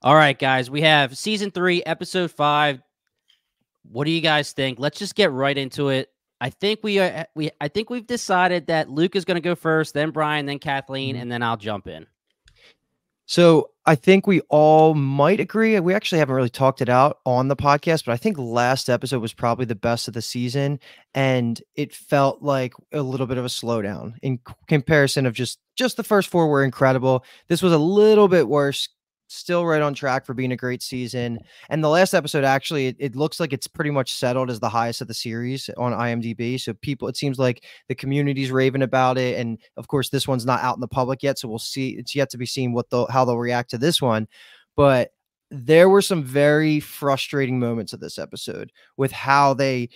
All right, guys, we have season 3, episode 5. What do you guys think? Let's just get right into it. I think we've decided that Luke is going to go first, then Brian, then Kathleen, Mhm. and then I'll jump in. So I think we all might agree. We actually haven't really talked it out on the podcast, but I think last episode was probably the best of the season, and it felt like a little bit of a slowdown in comparison of just the first four were incredible. This was a little bit worse. Still right on track for being a great season. And the last episode, actually, it looks like it's pretty much settled as the highest of the series on IMDb. So it seems like the community's raving about it. And of course, this one's not out in the public yet. So we'll see. It's yet to be seen how they'll react to this one. But there were some very frustrating moments of this episode with how they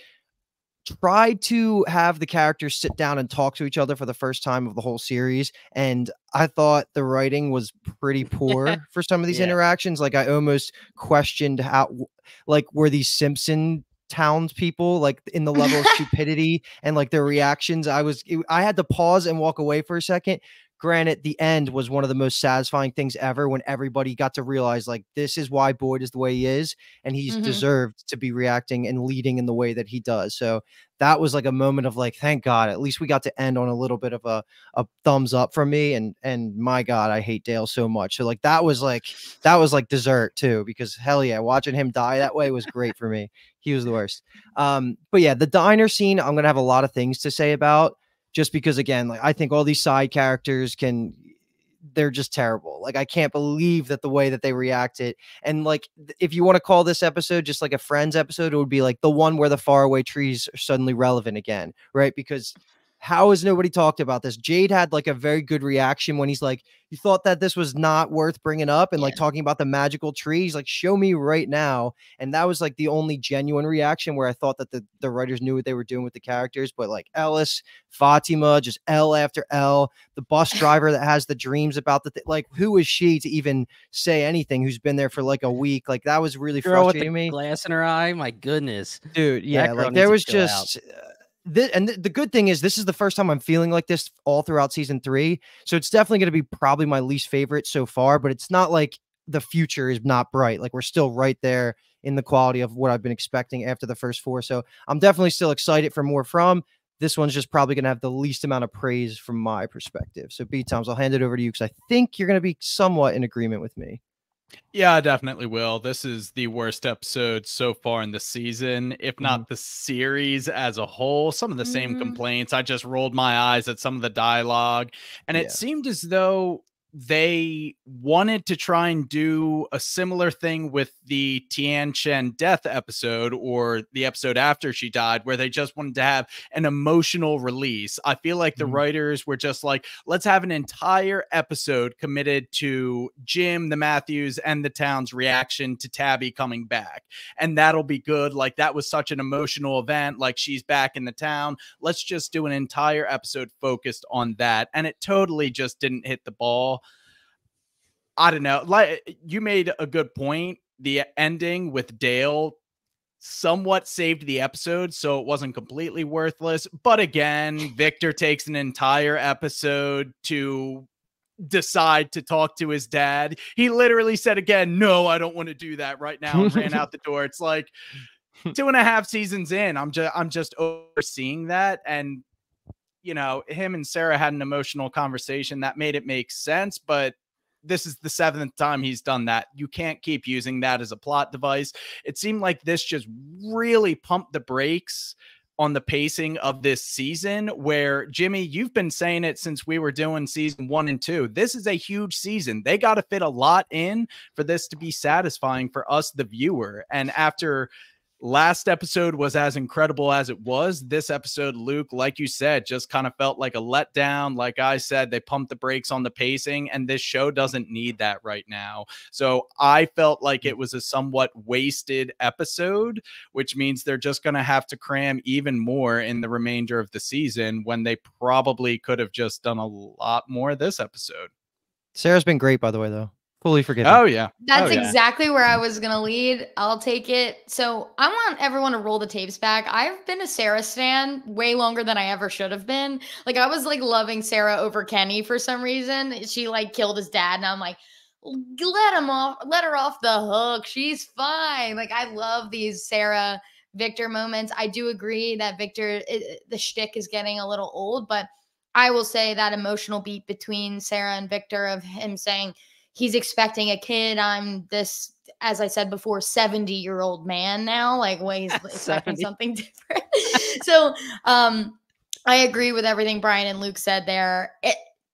tried to have the characters sit down and talk to each other for the first time of the whole series. And I thought the writing was pretty poor for some of these Yeah. interactions. Like I almost questioned like were these Simpson townspeople like in the level of stupidity and like their reactions. I had to pause and walk away for a second. Granted, the end was one of the most satisfying things ever when everybody got to realize like this is why Boyd is the way he is, and he's deserved to be reacting and leading in the way that he does. So that was like a moment of like, thank God, at least we got to end on a little bit of a thumbs up from me. And my God, I hate Dale so much. So like that was like dessert too, because hell yeah, watching him die that way was great for me. He was the worst. But yeah, the diner scene, I'm gonna have a lot of things to say about. Just because, again, like I think all these side characters they're just terrible. Like I can't believe that the way that they reacted. And like, if you want to call this episode just like a Friends episode, it would be like the one where the faraway trees are suddenly relevant again, right? Because how has nobody talked about this? Jade had like a very good reaction when he's like, you thought that this was not worth bringing up and like talking about the magical trees, like show me right now. And that was like the only genuine reaction where I thought that the writers knew what they were doing with the characters. But like Ellis, Fatima, just L after L, the bus driver that has the dreams about like who is she to even say anything, who's been there for like a week? Like that was really Girl with the frustrating me. glass in her eye, my goodness. Dude, yeah, That girl like needs there to was chill out. just the good thing is this is the first time I'm feeling like this all throughout season 3. So it's definitely going to be probably my least favorite so far, but it's not like the future is not bright. Like we're still right there in the quality of what I've been expecting after the first 4. So I'm definitely still excited for more from. This one's just probably going to have the least amount of praise from my perspective. So B-Toms, I'll hand it over to you because I think you're going to be somewhat in agreement with me. Yeah, I definitely will. This is the worst episode so far in the season, if not the series as a whole. Some of the same complaints. I just rolled my eyes at some of the dialogue, and it seemed as though they wanted to try and do a similar thing with the Tian Chen death episode or the episode after she died, where they just wanted to have an emotional release. I feel like the writers were just like, let's have an entire episode committed to Jim, the Matthews, and the town's reaction to Tabby coming back. And that'll be good. Like that was such an emotional event. Like she's back in the town. Let's just do an entire episode focused on that. And it totally just didn't hit the ball. I don't know. Like you made a good point. The ending with Dale somewhat saved the episode, so it wasn't completely worthless. But again, Victor takes an entire episode to decide to talk to his dad. He literally said again, no, I don't want to do that right now, and ran out the door. It's like 2.5 seasons in. I'm just overseeing that. And you know, him and Sarah had an emotional conversation that made it make sense, but this is the 7th time he's done that. You can't keep using that as a plot device. It seemed like this just really pumped the brakes on the pacing of this season, where Jimmy, you've been saying it since we were doing season 1 and 2. This is a huge season. They got to fit a lot in for this to be satisfying for us, the viewer. And after last episode was as incredible as it was, this episode, Luke, like you said, just kind of felt like a letdown. Like I said, they pumped the brakes on the pacing, and this show doesn't need that right now. So I felt like it was a somewhat wasted episode, which means they're just going to have to cram even more in the remainder of the season when they probably could have just done a lot more this episode. Sarah's been great, by the way, though. Fully forgiven. Oh, yeah. That's exactly where I was going to lead. I'll take it. So I want everyone to roll the tapes back. I've been a Sarah stan way longer than I ever should have been. Like I was like loving Sarah over Kenny for some reason. She like killed his dad. And I'm like, let her off the hook. She's fine. Like, I love these Sarah Victor moments. I do agree that Victor, the shtick is getting a little old, but I will say that emotional beat between Sarah and Victor of him saying he's expecting a kid. I'm this, as I said before, 70-year-old man now. Like, well, he's expecting something different. So, I agree with everything Brian and Luke said there.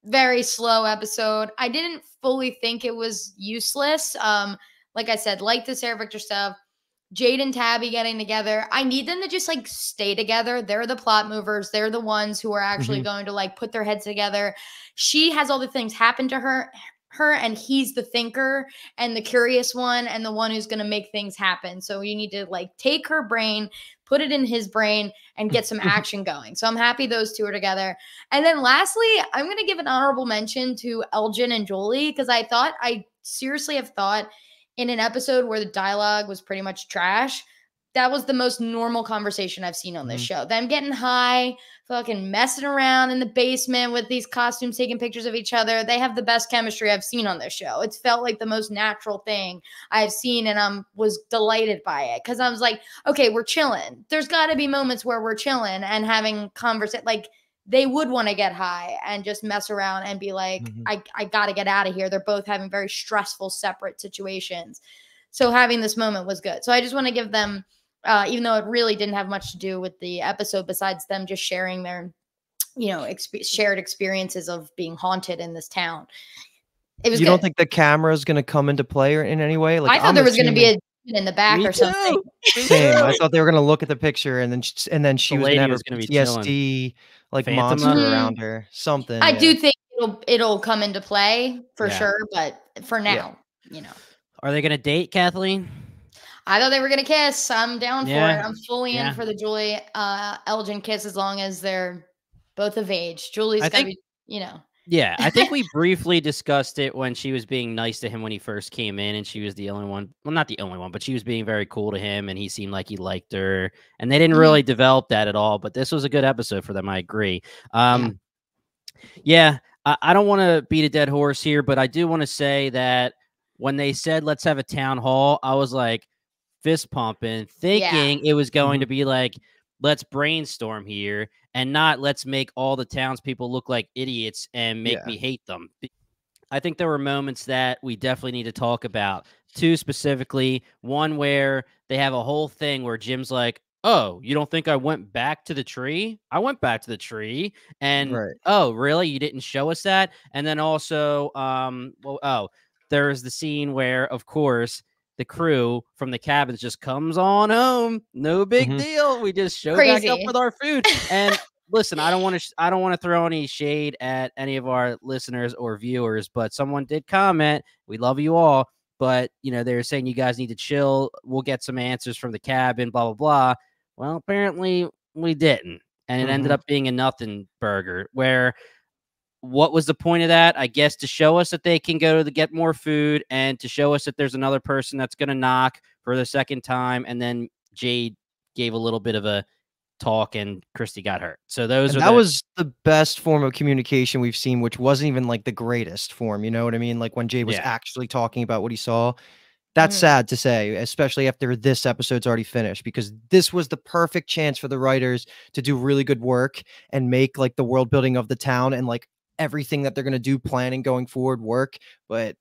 Very slow episode. I didn't fully think it was useless. Like I said, like the Sarah Victor stuff, Jade and Tabby getting together. I need them to just like stay together. They're the plot movers. They're the ones who are actually going to like put their heads together. She has all the things happen to her, and he's the thinker and the curious one and the one who's going to make things happen. So you need to like take her brain, put it in his brain, and get some action going. So I'm happy those two are together. And then lastly, I'm going to give an honorable mention to Elgin and Jolie, because I seriously have thought in an episode where the dialogue was pretty much trash, that was the most normal conversation I've seen on this show. Them getting high, fucking messing around in the basement with these costumes, taking pictures of each other. They have the best chemistry I've seen on this show. It's felt like the most natural thing I've seen, and I was delighted by it because I was like, okay, we're chilling. There's got to be moments where we're chilling and having conversation. Like, they would want to get high and just mess around and be like, I got to get out of here. They're both having very stressful, separate situations. So having this moment was good. So I just want to give them, even though it really didn't have much to do with the episode, besides them just sharing their, shared experiences of being haunted in this town. It was. You don't think the camera is going to come into play or in any way? Like, I thought there was going to be a in the back or something. Same. I thought they were going to look at the picture and then she was going to have a PTSD like Phantom monster around her. Something. I do think it'll come into play for sure, but for now, Are they going to date, Kathleen? I thought they were going to kiss. I'm down for it. I'm fully in for the Julie Elgin kiss as long as they're both of age. Julie's got to be, Yeah, I think we briefly discussed it when she was being nice to him when he first came in, and she was the only one. Well, not the only one, but she was being very cool to him, and he seemed like he liked her. And they didn't really develop that at all. But this was a good episode for them. I agree. I don't want to beat a dead horse here, but I do want to say that when they said let's have a town hall, I was like fist pumping, thinking it was going to be like, let's brainstorm here and not let's make all the townspeople look like idiots and make me hate them. I think there were moments that we definitely need to talk about. Two specifically, one where they have a whole thing where Jim's like, oh, you don't think I went back to the tree? I went back to the tree. And, oh, really? You didn't show us that? And then also, there's the scene where, of course, the crew from the cabins just comes on home. No big deal. We just show back up with our food. And listen, I don't want to throw any shade at any of our listeners or viewers, but someone did comment. We love you all, but they're saying you guys need to chill. We'll get some answers from the cabin, blah, blah, blah. Well, apparently we didn't. And it ended up being a nothing burger where what was the point of that? I guess to show us that they can go to get more food and to show us that there's another person that's going to knock for the second time. And then Jade gave a little bit of a talk and Christy got hurt. So that was the best form of communication we've seen, which wasn't even like the greatest form. You know what I mean? Like when Jade was actually talking about what he saw. That's sad to say, especially after this episode's already finished, because this was the perfect chance for the writers to do really good work and make like the world building of the town and like everything that they're going to do planning going forward work. But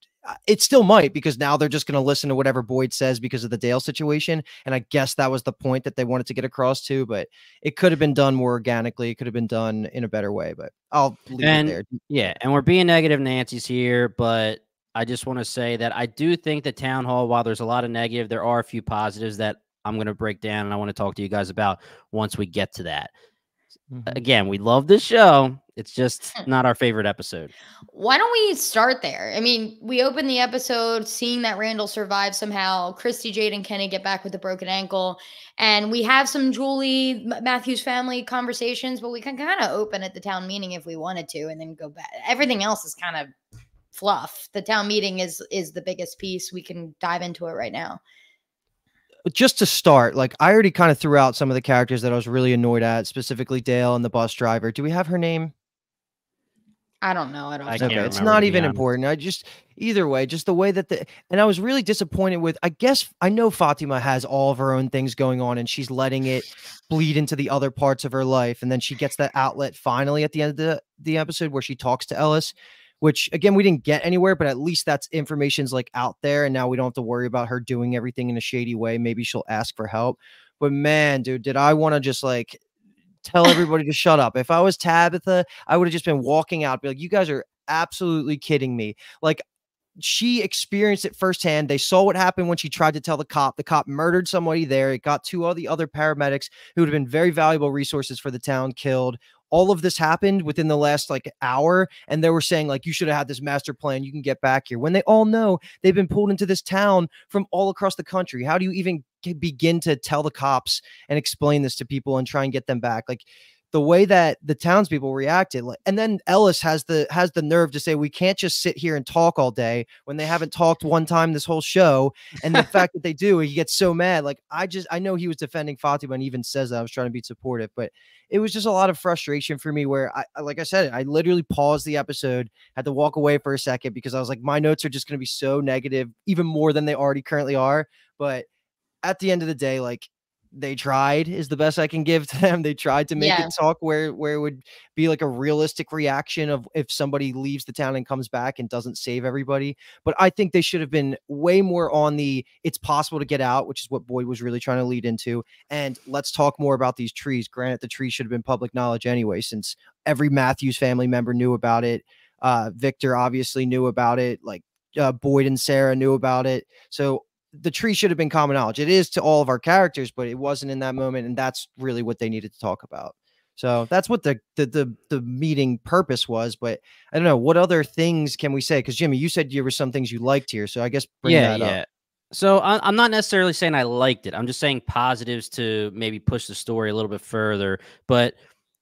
it still might, because now they're just going to listen to whatever Boyd says because of the Dale situation. And I guess that was the point that they wanted to get across to, but it could have been done more organically. It could have been done in a better way, but I'll leave it there. Yeah. And we're being negative Nancy's here, but I just want to say that I do think the town hall, while there's a lot of negative, there are a few positives that I'm going to break down and I want to talk to you guys about once we get to that. Again, we love this show. It's just not our favorite episode. Why don't we start there? I mean, we open the episode seeing that Randall survives somehow. Christy, Jade, and Kenny get back with a broken ankle. And we have some Julie Matthews family conversations, but we can kind of open at the town meeting if we wanted to and then go back. Everything else is kind of fluff. The town meeting is the biggest piece. We can dive into it right now. Just to start, like I already kind of threw out some of the characters that I was really annoyed at, specifically Dale and the bus driver. Do we have her name? I don't know. I don't. I can't Okay, it's remember, not to be even honest. important. I just either way, just the way that and I was really disappointed with. I guess I know Fatima has all of her own things going on, and she's letting it bleed into the other parts of her life, and then she gets that outlet finally at the end of the episode where she talks to Ellis. Which again, we didn't get anywhere, but at least that's information's like out there, and now we don't have to worry about her doing everything in a shady way. Maybe she'll ask for help. But man, dude, did I want to just like tell everybody to shut up. If I was Tabitha, I would have just been walking out, be like, you guys are absolutely kidding me. Like, she experienced it firsthand. They saw what happened when she tried to tell the cop. The cop murdered somebody there. It got two of the other paramedics who would have been very valuable resources for the town killed. All of this happened within the last like hour, and they were saying like, you should have had this master plan. You can get back here, when they all know they've been pulled into this town from all across the country. How do you even begin to tell the cops and explain this to people and try and get them back? Like, the way that the townspeople reacted, and then Ellis has the nerve to say we can't just sit here and talk all day when they haven't talked one time this whole show. And the fact that they do, he gets so mad. Like, I know he was defending Fatima and even says that I was trying to be supportive, but it was just a lot of frustration for me where like I said, I literally paused the episode, had to walk away for a second because I was like, my notes are just going to be so negative, even more than they already currently are. But at the end of the day, like, they tried is the best I can give to them. They tried to make it talk where it would be like a realistic reaction of if somebody leaves the town and comes back and doesn't save everybody. But I think they should have been way more on the it's possible to get out, which is what Boyd was really trying to lead into. And let's talk more about these trees. Granted, the trees should have been public knowledge anyway, since every Matthews family member knew about it. Victor obviously knew about it. Like, Boyd and Sarah knew about it. So the tree should have been common knowledge. It is to all of our characters, but it wasn't in that moment, and that's really what they needed to talk about. So that's what the meeting purpose was. But I don't know, what other things can we say? Because Jimmy, you said there were some things you liked here, so I guess bring that up. So I'm not necessarily saying I liked it. I'm just saying positives to maybe push the story a little bit further. But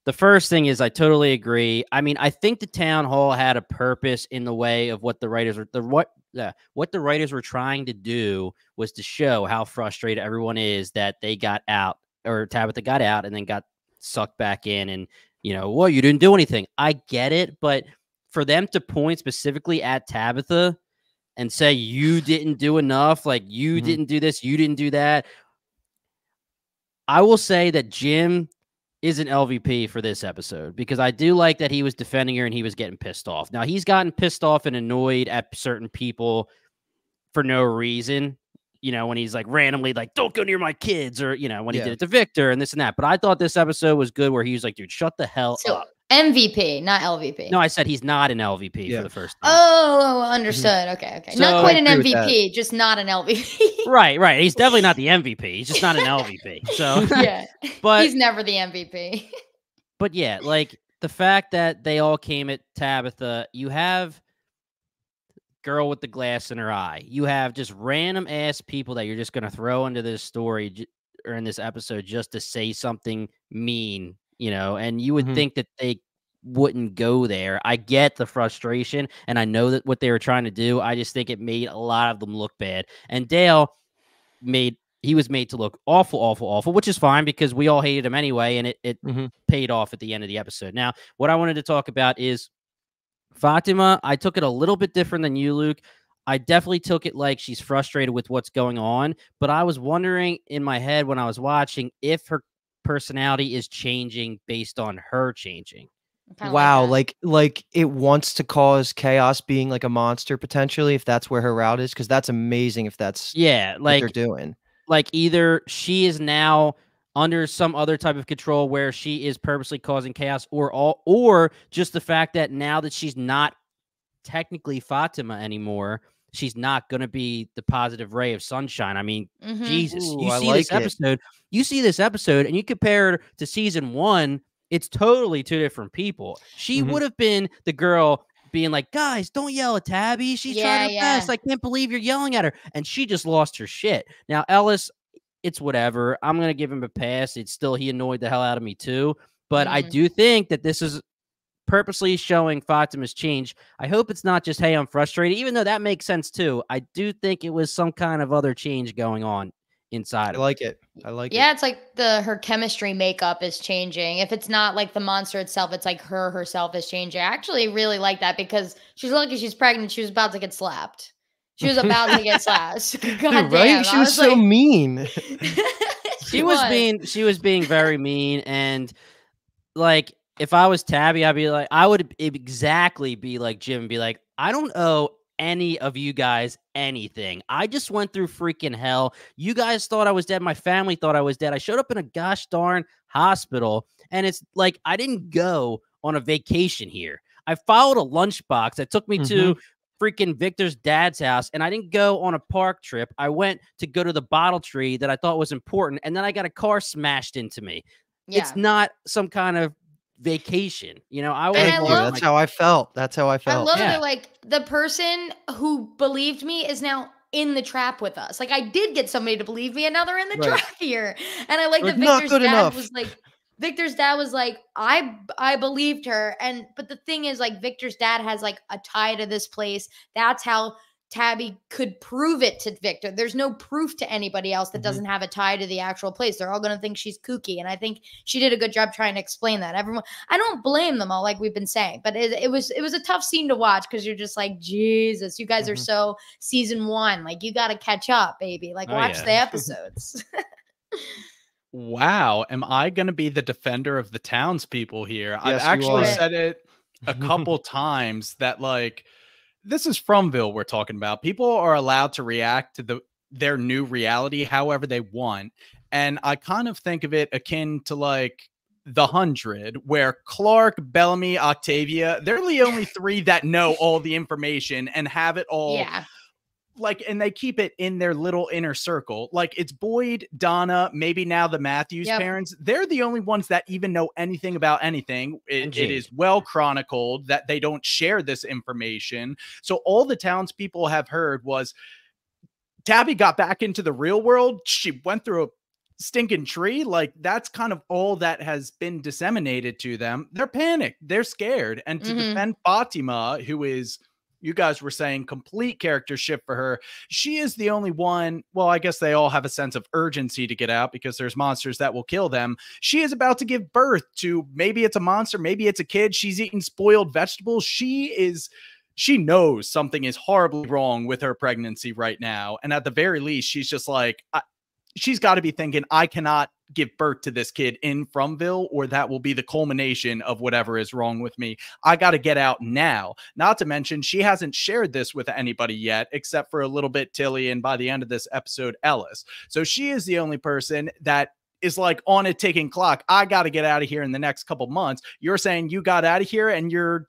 the first thing is I totally agree. I mean, I think the town hall had a purpose in the way of what the writers were what the writers were trying to do was to show how frustrated everyone is that they got out, or Tabitha got out and then got sucked back in, and well, you didn't do anything. I get it, but for them to point specifically at Tabitha and say you didn't do enough, like you didn't do this, you didn't do that. I will say that Jim is an LVP for this episode because I do like that he was defending her and he was getting pissed off. Now, he's gotten pissed off and annoyed at certain people for no reason, when he's like randomly like, don't go near my kids, or, when he did it to Victor and this and that. But I thought this episode was good where he was like, dude, shut the hell up. MVP, not LVP. No, I said he's not an LVP for the first time. Oh, understood. Okay. So, not quite an MVP, just not an LVP. Right. He's definitely not the MVP. He's just not an LVP. So yeah, but he's never the MVP. But yeah, like the fact that they all came at Tabitha, you have girl with the glass in her eye. You have just random ass people that you're just going to throw into this story or in this episode just to say something mean, and you would think that they wouldn't go there. I get the frustration and I know that what they were trying to do. I just think it made a lot of them look bad. And Dale was made to look awful, which is fine because we all hated him anyway. And it paid off at the end of the episode. Now, what I wanted to talk about is Fatima. I took it a little bit different than you, Luke. I definitely took it like she's frustrated with what's going on, but I was wondering in my head when I was watching if her personality is changing based on her changing. Wow, like it wants to cause chaos, being like a monster potentially, if that's where her route is, because that's amazing if that's like what they're doing. Like either she is now under some other type of control where she is purposely causing chaos, or just the fact that now that she's not technically Fatima anymore, she's not going to be the positive ray of sunshine. I mean, Jesus, you see this episode and you compare her to season 1, it's totally two different people. She would have been the girl being like, guys, don't yell at Tabby. She's trying her best. I can't believe you're yelling at her. And she just lost her shit. Now, Ellis, it's whatever. I'm going to give him a pass. It's still, he annoyed the hell out of me too. But I do think that this is purposely showing Fatima's change. I hope it's not just, hey, I'm frustrated, even though that makes sense too. I do think it was some kind of other change going on inside I of like it. I like Yeah, it. it's like her chemistry makeup is changing. If it's not like the monster itself, it's like herself is changing. I actually really like that because she's lucky she's pregnant. She was about to get slapped. She was about to get slapped. God Dude, damn. right? She I was was so like, mean. She was being very mean, and like if I was Tabby, I'd be like, I would exactly be like Jim and be like, I don't owe any of you guys anything. I just went through freaking hell. You guys thought I was dead. My family thought I was dead. I showed up in a gosh darn hospital, and it's like I didn't go on a vacation here. I followed a lunchbox that took me to freaking Victor's dad's house, and I didn't go on a park trip. I went to go to the bottle tree that I thought was important, and then I got a car smashed into me. yeah. It's not some kind of vacation. You know, I And was I Thank you. love- That's how I felt. That's how I I felt. love Yeah. that, like, the person who believed me is now in the trap with us. Like, I did get somebody to believe me, and now they're in the Right. trap here. And I like Like, that not Victor's good dad enough. was like, I believed her. But the thing is, like, Victor's dad has like a tie to this place. That's how Tabby could prove it to Victor. There's no proof to anybody else that doesn't have a tie to the actual place. They're all going to think she's kooky. And I think she did a good job trying to explain that. Everyone, I don't blame them all, like we've been saying, but it was a tough scene to watch because you're just like, Jesus, you guys are so season 1. Like, you got to catch up, baby. Like, Oh, watch yeah. the episodes. Wow, am I going to be the defender of the townspeople here? I've Yes, you actually are. said it a couple times that, like, this is Fromville we're talking about. People are allowed to react to their new reality however they want. And I kind of think of it akin to like The 100, where Clark, Bellamy, Octavia, they're the only 3 that know all the information and have it all. Yeah. Like, and they keep it in their little inner circle. Like, it's Boyd, Donna, maybe now the Matthews parents. They're the only ones that even know anything about anything. It is well chronicled that they don't share this information. So all the townspeople have heard was Tabby got back into the real world. She went through a stinking tree. Like, that's kind of all that has been disseminated to them. They're panicked. They're scared. And to defend Fatima, who is, you guys were saying, complete character shift for her. She is the only one. Well, I guess they all have a sense of urgency to get out because there's monsters that will kill them. She is about to give birth to, maybe it's a monster, maybe it's a kid. She's eating spoiled vegetables. She knows something is horribly wrong with her pregnancy right now. And at the very least, she's just like, she's got to be thinking, I cannot give birth to this kid in Fromville, or that will be the culmination of whatever is wrong with me. I got to get out now. Not to mention, she hasn't shared this with anybody yet, except for a little bit Tilly, and by the end of this episode, Ellis. So she is the only person that is like on a ticking clock. I got to get out of here in the next couple months. You're saying you got out of here, and you're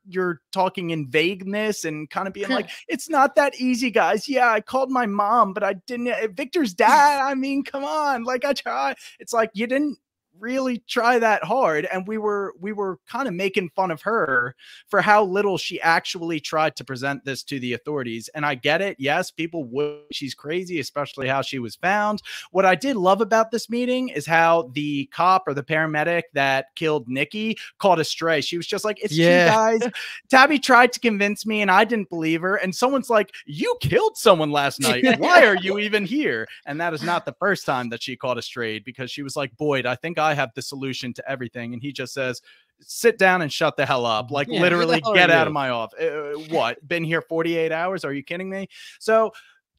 talking in vagueness and kind of being like, it's not that easy, guys. Yeah, I called my mom, but I didn't. Victor's dad. I mean, come on. Like, I tried. It's like, you didn't really try that hard, and we were kind of making fun of her for how little she actually tried to present this to the authorities. And I get it. Yes, people would, she's crazy, especially how she was found. What I did love about this meeting is how the cop or the paramedic that killed Nikki caught a stray. She was just like, it's you guys. Tabby tried to convince me and I didn't believe her. And someone's like, you killed someone last night. Why are you even here? And that is not the first time that she caught a stray, because she was like, Boyd, I think I have the solution to everything. And he just says, sit down and shut the hell up. Like, literally get out of my office. What? Been here 48 hours? Are you kidding me? So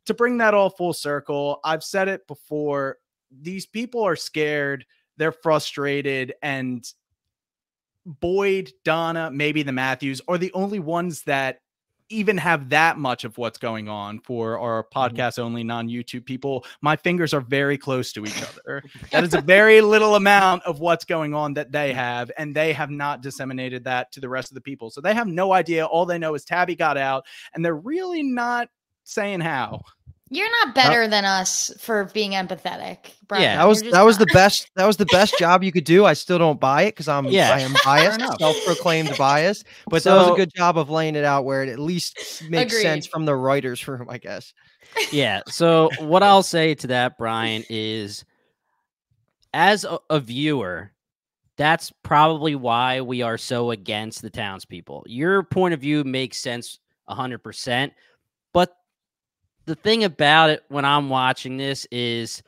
to bring that all full circle, I've said it before. These people are scared. They're frustrated. And Boyd, Donna, maybe the Matthews are the only ones that even have that much of what's going on. For our podcast only non-YouTube people, my fingers are very close to each other. That is a very little amount of what's going on that they have, and they have not disseminated that to the rest of the people. So they have no idea. All they know is Tabby got out, and they're really not saying how. You're not better than us for being empathetic, Brian. Yeah, that was the best. That was the best job you could do. I still don't buy it because I am biased, self-proclaimed biased. But that was a good job of laying it out where it at least makes sense from the writer's room, I guess. Yeah. So what I'll say to that, Brian, is as a viewer, that's probably why we are so against the townspeople. Your point of view makes sense 100%. But the thing about it when I'm watching this is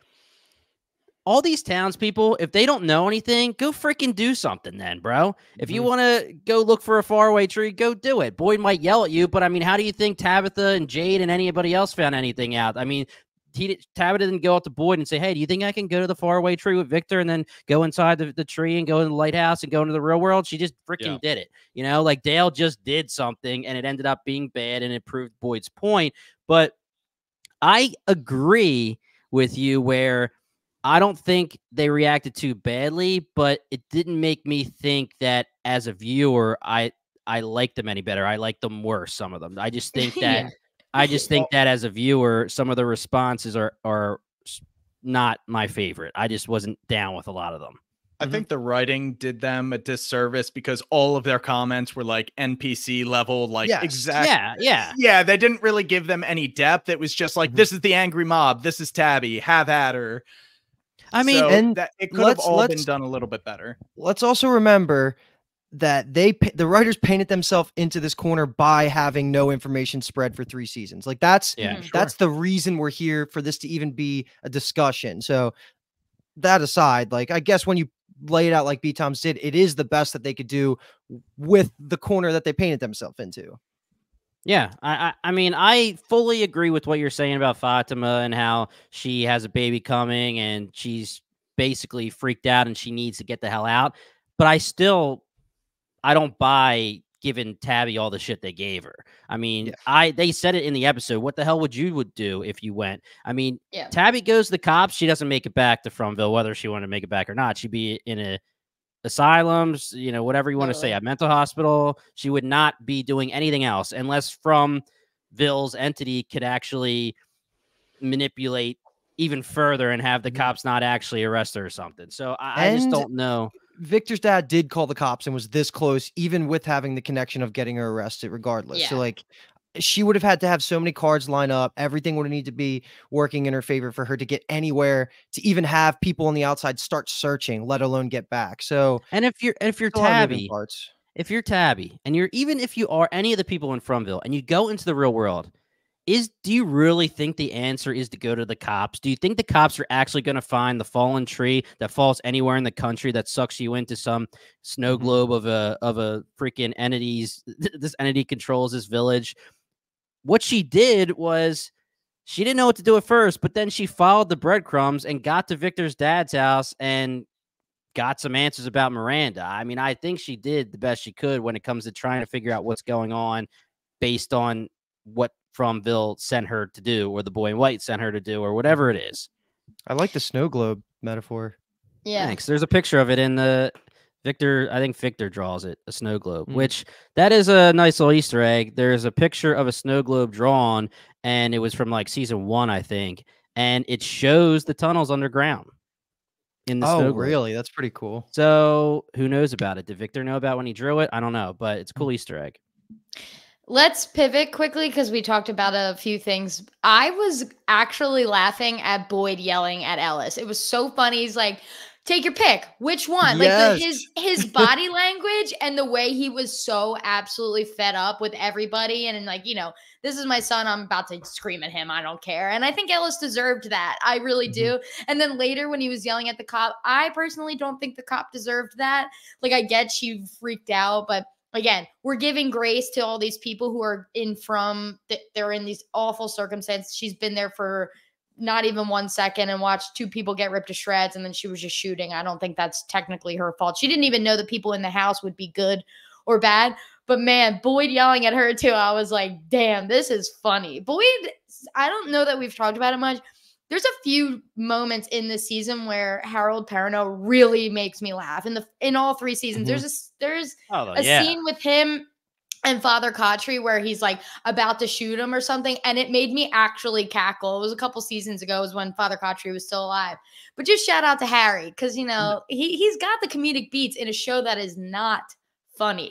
all these townspeople, if they don't know anything, go freaking do something then, bro. If you want to go look for a faraway tree, go do it. Boyd might yell at you, but I mean, how do you think Tabitha and Jade and anybody else found anything out? I mean, Tabitha didn't go up to Boyd and say, hey, do you think I can go to the faraway tree with Victor and then go inside the tree and go in the lighthouse and go into the real world? She just freaking did it. You know, like Dale just did something and it ended up being bad and it proved Boyd's point. But I agree with you where I don't think they reacted too badly, but it didn't make me think that as a viewer, I liked them any better. I liked them worse, some of them. I just think that that as a viewer, some of the responses are not my favorite. I just wasn't down with a lot of them. I think the writing did them a disservice because all of their comments were like NPC level, like exactly. Yeah. They didn't really give them any depth. It was just like, this is the angry mob. This is Tabby. Have at her. I mean, and that it could have all been done a little bit better. Let's also remember that the writers painted themselves into this corner by having no information spread for 3 seasons. Like that's the reason we're here, for this to even be a discussion. So that aside, like, I guess when you lay it out like B. Toms did, it is the best that they could do with the corner that they painted themselves into. Yeah, I mean, I fully agree with what you're saying about Fatima and how she has a baby coming and she's basically freaked out and she needs to get the hell out. But I don't buy giving Tabby all the shit they gave her. I mean, they said it in the episode. What the hell would do if you went? I mean, Tabby goes to the cops. She doesn't make it back to Fromville, whether she wanted to make it back or not. She'd be in a asylums, you know, whatever you want to say, a mental hospital. She would not be doing anything else unless Fromville's entity could actually manipulate even further and have the cops not actually arrest her or something. So I just don't know. Victor's dad did call the cops and was this close, even with having the connection of getting her arrested regardless. So like, she would have had to have so many cards line up. Everything would need to be working in her favor for her to get anywhere, to even have people on the outside start searching, let alone get back. So, and if you're Tabby, and if you are any of the people in Fromville and you go into the real world, do you really think the answer is to go to the cops? Do you think the cops are actually going to find the fallen tree that falls anywhere in the country that sucks you into some snow globe of a freaking entities? This entity controls this village. What she did was she didn't know what to do at first, but then she followed the breadcrumbs and got to Victor's dad's house and got some answers about Miranda. I mean, I think she did the best she could when it comes to trying to figure out what's going on based on what Fromville sent her to do, or the boy in white sent her to do, or whatever it is. I like the snow globe metaphor. Yeah. Thanks. There's a picture of it in the Victor. I think Victor draws it, a snow globe, which that is a nice little Easter egg. There's a picture of a snow globe drawn, and it was from like season 1, I think. And it shows the tunnels underground in the snow globe. Really? That's pretty cool. So who knows about it? Did Victor know about when he drew it? I don't know, but it's a cool Easter egg. Let's pivot quickly because we talked about a few things. I was actually laughing at Boyd yelling at Ellis. It was so funny. He's like, take your pick. Which one? Yes. Like his body language and the way he was so absolutely fed up with everybody. And like, you know, this is my son. I'm about to scream at him. I don't care. And I think Ellis deserved that. I really do. And then later when he was yelling at the cop, I personally don't think the cop deserved that. Like, I get she freaked out, but again, we're giving grace to all these people who are they're in these awful circumstances. She's been there for not even 1 second and watched 2 people get ripped to shreds, and then she was just shooting. I don't think that's technically her fault. She didn't even know the people in the house would be good or bad. But man, Boyd yelling at her too. I was like, damn, this is funny. Boyd, I don't know that we've talked about it much. There's a few moments in this season where Harold Perrineau really makes me laugh. In all 3 seasons, there's a scene with him and Father Kotri where he's like about to shoot him or something, and it made me actually cackle. It was a couple seasons ago, it was when Father Kotri was still alive. But just shout out to Harry because, you know, he's got the comedic beats in a show that is not funny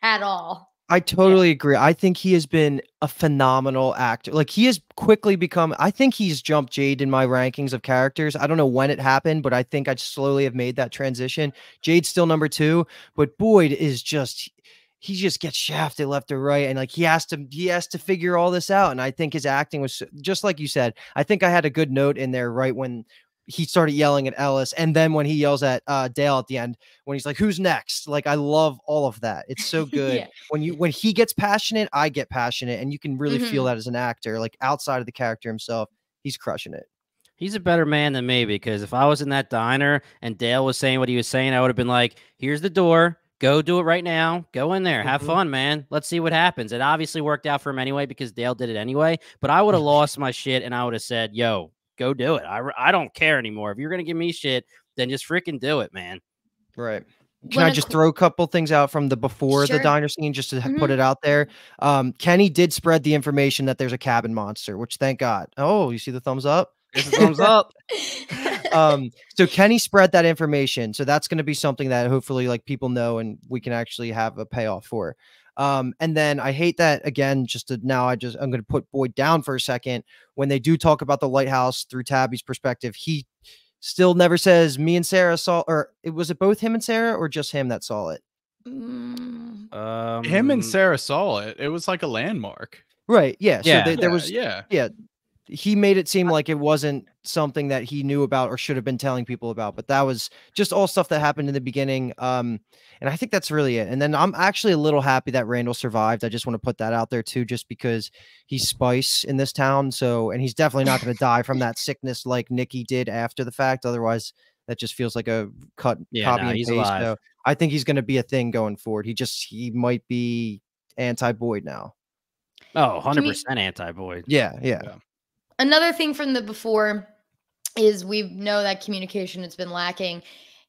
at all. I totally agree. I think he has been a phenomenal actor. Like, he has quickly become, I think he's jumped Jade in my rankings of characters. I don't know when it happened, but I think I slowly have made that transition. Jade's still number 2, but Boyd is just, he just gets shafted left or right. And like, he has to figure all this out. And I think his acting was just like you said. I think I had a good note in there right when he started yelling at Ellis, and then when he yells at Dale at the end, when he's like, "Who's next?" Like, I love all of that. It's so good. Yeah. When he gets passionate, I get passionate, and you can really feel Mhm. that as an actor, like outside of the character himself, he's crushing it. He's a better man than me, because if I was in that diner and Dale was saying what he was saying, I would have been like, here's the door. Go do it right now. Go in there. Have fun, man. Let's see what happens. It obviously worked out for him anyway because Dale did it anyway. But I would have lost my shit and I would have said, yo, go do it. I don't care anymore. If you're going to give me shit, then just freaking do it, man. Right. Can When I a just qu- throw a couple things out from the before the Sure. diner scene just to put Mhm. it out there? Kenny did spread the information that there's a cabin monster, which thank God. Oh, you see the thumbs up? It's a thumbs up. So Kenny spread that information. So that's going to be something that hopefully like people know and we can actually have a payoff for. And then I hate that again, I'm going to put Boyd down for a second. When they do talk about the lighthouse through Tabby's perspective, he still never says me and Sarah saw, or was it both him and Sarah or just him that saw it? Mm. Him and Sarah saw it. It was like a landmark. Right. Yeah. So Yeah. there was, yeah. he made it seem like it wasn't something that he knew about or should have been telling people about, but that was just all stuff that happened in the beginning. And I think that's really it. And then I'm actually a little happy that Randall survived. I just want to put that out there too, just because he's spice in this town. So, and he's definitely not going to die from that sickness like Nikki did after the fact. Otherwise, that just feels like a copy and he's paste. alive. So I think he's going to be a thing going forward. He might be anti-Boyd now. Oh, 100% anti-Boyd. Yeah. Another thing from the before is we know that communication has been lacking.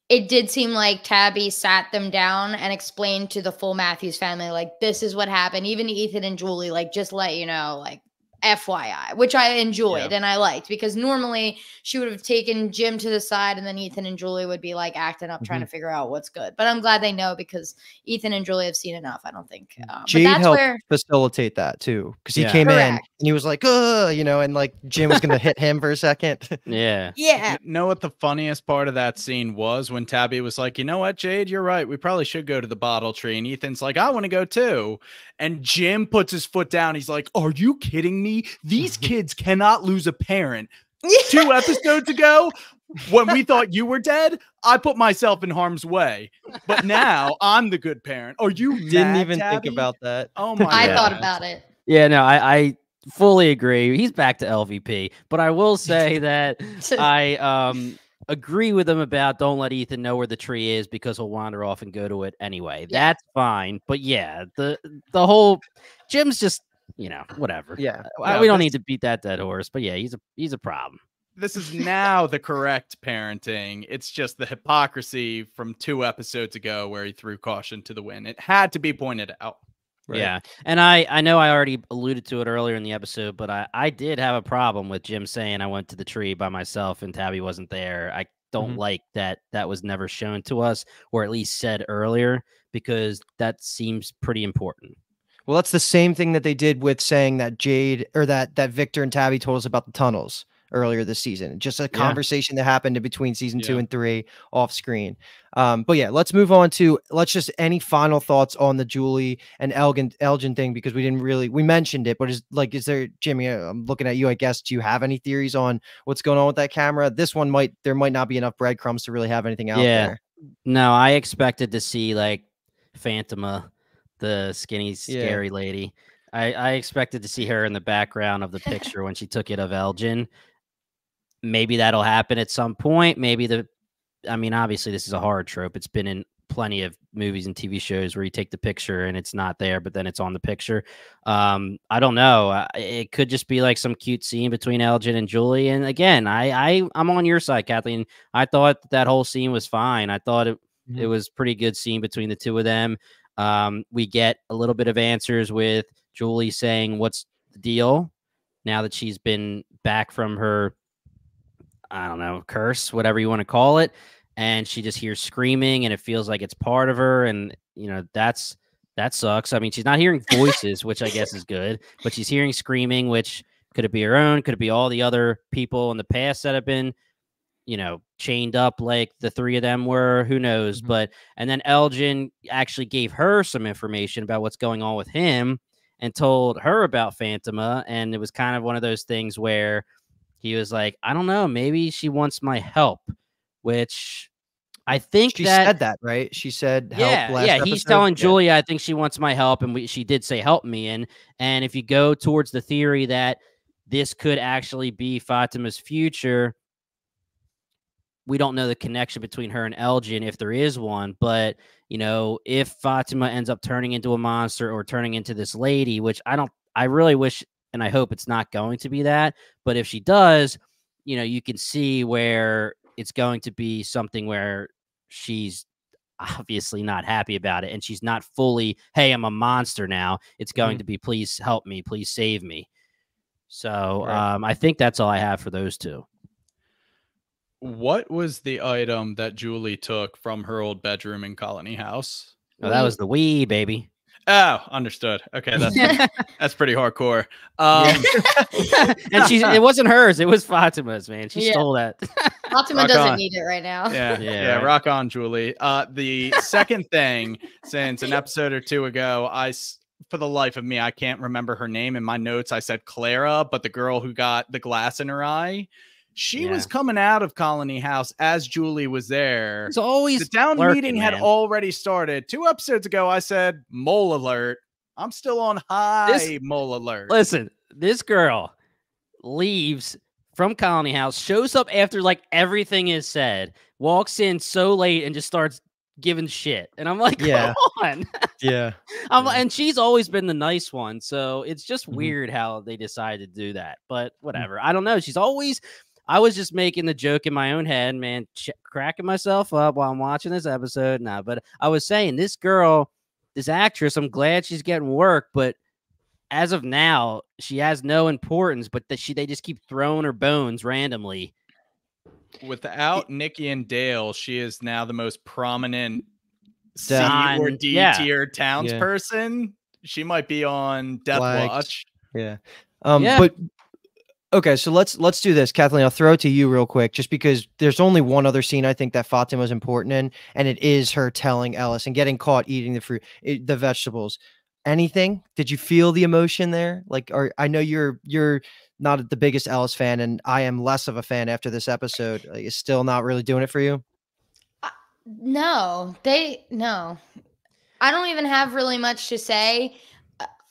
It did seem like Tabby sat them down and explained to the full Matthews family, like, this is what happened. Even to Ethan and Julie, like, just let you know, like, FYI, which I enjoyed and I liked, because normally she would have taken Jim to the side and then Ethan and Julie would be like acting up, trying to figure out what's good. But I'm glad they know, because Ethan and Julie have seen enough, I don't think. Jade but that's helped where facilitate that too, because he Yeah. came in Correct. and he was like, and like Jim was going to hit him for a second. Yeah. Yeah. Know what the funniest part of that scene was? When Tabby was like, you know what, Jade, you're right. We probably should go to the bottle tree. And Ethan's like, I want to go too. And Jim puts his foot down. He's like, are you kidding me? These kids cannot lose a parent. 2 episodes ago, when we thought you were dead, I put myself in harm's way. But now I'm the good parent. Are you Didn't mad, even Tabby? think about that. Oh my I God. thought about it. Yeah, no, I fully agree. He's back to LVP, but I will say that I agree with him about don't let Ethan know where the tree is because he'll wander off and go to it anyway. Yeah. That's fine. But yeah, the whole Jim's just, whatever. Yeah. We don't need to beat that dead horse, but yeah, he's a problem. This is now the correct parenting. It's just the hypocrisy from 2 episodes ago where he threw caution to the wind. It had to be pointed out. Right. Yeah. And I know I already alluded to it earlier in the episode, but I did have a problem with Jim saying I went to the tree by myself and Tabby wasn't there. I don't like that was never shown to us, or at least said earlier, because that seems pretty important. Well, that's the same thing that they did with saying that Jade or that Victor and Tabby told us about the tunnels earlier this season. Just a conversation that happened in between season 2 and 3 off screen. But yeah, let's move on to any final thoughts on the Julie and Elgin thing, because we mentioned it, but is there, Jimmy, I'm looking at you, I guess, do you have any theories on what's going on with that camera? This one there might not be enough breadcrumbs to really have anything out there. No, I expected to see like Phantoma, the skinny, scary lady. I expected to see her in the background of the picture when she took it of Elgin. Maybe that'll happen at some point. Obviously this is a horror trope. It's been in plenty of movies and TV shows where you take the picture and it's not there, but then it's on the picture. I don't know. It could just be like some cute scene between Elgin and Julie. And again, I'm on your side, Kathleen. I thought that whole scene was fine. I thought it was pretty good scene between the two of them. We get a little bit of answers with Julie saying, what's the deal now that she's been back from her, I don't know, curse, whatever you want to call it. And she just hears screaming and it feels like it's part of her. And, that sucks. I mean, she's not hearing voices, which I guess is good, but she's hearing screaming, which could it be her own? Could it be all the other people in the past that have been, chained up like the 3 of them were? Who knows? And then Elgin actually gave her some information about what's going on with him and told her about Phantoma. And it was kind of one of those things where he was like, I don't know, maybe she wants my help, which I think She that said that, right? She said help last yeah, episode. he's telling Yeah. Julia, I think she wants my help, and she did say help me. And if you go towards the theory that this could actually be Fatima's future, we don't know the connection between her and Elgin if there is one, but you know, if Fatima ends up turning into a monster or turning into this lady, which I really wish and I hope it's not going to be that, but if she does, you know, you can see where it's going to be something where she's obviously not happy about it and she's not fully, hey, I'm a monster now. It's going to be, please help me, please save me. So I think that's all I have for those two. What was the item that Julie took from her old bedroom in Colony House? Oh, that was the Wii, baby. Oh, understood. Okay, that's pretty hardcore. And it wasn't hers, it was Fatima's, man. She stole that. Fatima doesn't need it right now. Yeah, right. Rock on, Julie. The second thing, since an episode or two ago, for the life of me, I can't remember her name. In my notes, I said Clara, but the girl who got the glass in her eye, she was coming out of Colony House as Julie was there. It's always the town meeting had man. already started. 2 episodes ago, I said, mole alert. I'm still on high mole alert. Listen, this girl leaves from Colony House, shows up after like everything is said, walks in so late and just starts giving shit. And I'm like, come on. And she's always been the nice one. So it's just weird how they decided to do that. But whatever. I don't know. I was just making the joke in my own head, man, cracking myself up while I'm watching this episode. Nah, but I was saying this girl, this actress, I'm glad she's getting work, but as of now, she has no importance, but they just keep throwing her bones randomly. Without Nikki and Dale, she is now the most prominent C or D tier townsperson. She might be on Death Watch. Yeah. But okay, so let's do this, Kathleen. I'll throw it to you real quick, just because there's only one other scene I think that Fatima's important in, and it is her telling Ellis and getting caught eating the fruit, the vegetables. Anything? Did you feel the emotion there? Like, I know you're not the biggest Ellis fan, and I am less of a fan after this episode. Like, it's still not really doing it for you. No. I don't even have really much to say.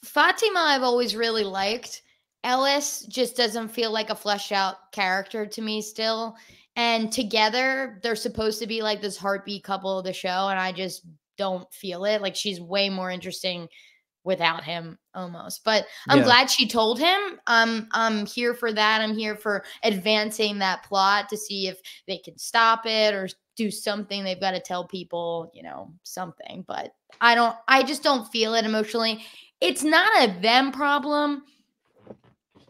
Fatima, I've always really liked. Ellis just doesn't feel like a fleshed out character to me still. And together, they're supposed to be like this heartbeat couple of the show, and I just don't feel it. Like, she's way more interesting without him almost. But I'm glad she told him. I'm here for that. I'm here for advancing that plot to see if they can stop it or do something. They've got to tell people, you know, something. But I just don't feel it emotionally. It's not a them problem.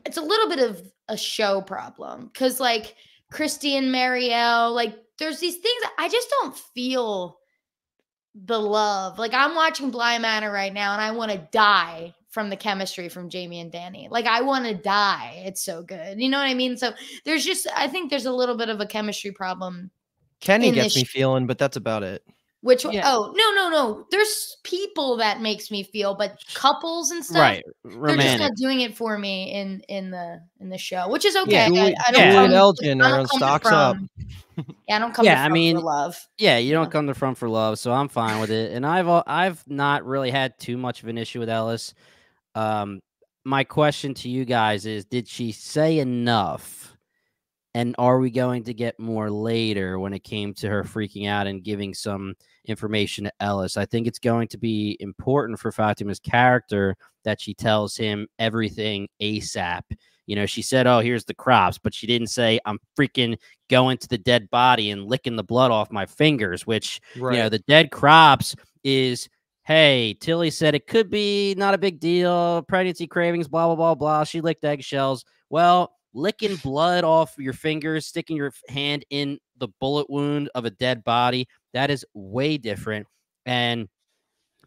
It's a little bit of a show problem. Because like Christy and Marielle, like there's these things I just don't feel the love. Like I'm watching Bly Manor right now and I want to die from the chemistry from Jamie and Danny. Like I want to die. It's so good. You know what I mean? So I think there's a little bit of a chemistry problem. Kenny gets me feeling, but that's about it. Which oh no. There's people that makes me feel, but couples and stuff, right? They're just not doing it for me in the show, which is okay. Yeah, Julie and Elgin are on stocks up. Yeah, I don't come to front for love. Yeah, you don't come to front for love, so I'm fine with it. And I've not really had too much of an issue with Ellis. My question to you guys is, did she say enough? And are we going to get more later when it came to her freaking out and giving some information to Ellis? I think it's going to be important for Fatima's character that she tells him everything ASAP. You know, she said, oh, here's the crops, but she didn't say, I'm freaking going to the dead body and licking the blood off my fingers, which, you know, the dead crops is, hey, Tilly said it could be not a big deal, pregnancy cravings, blah, blah, blah, blah. She licked eggshells. Well, licking blood off your fingers, sticking your hand in the bullet wound of a dead body, that is way different. And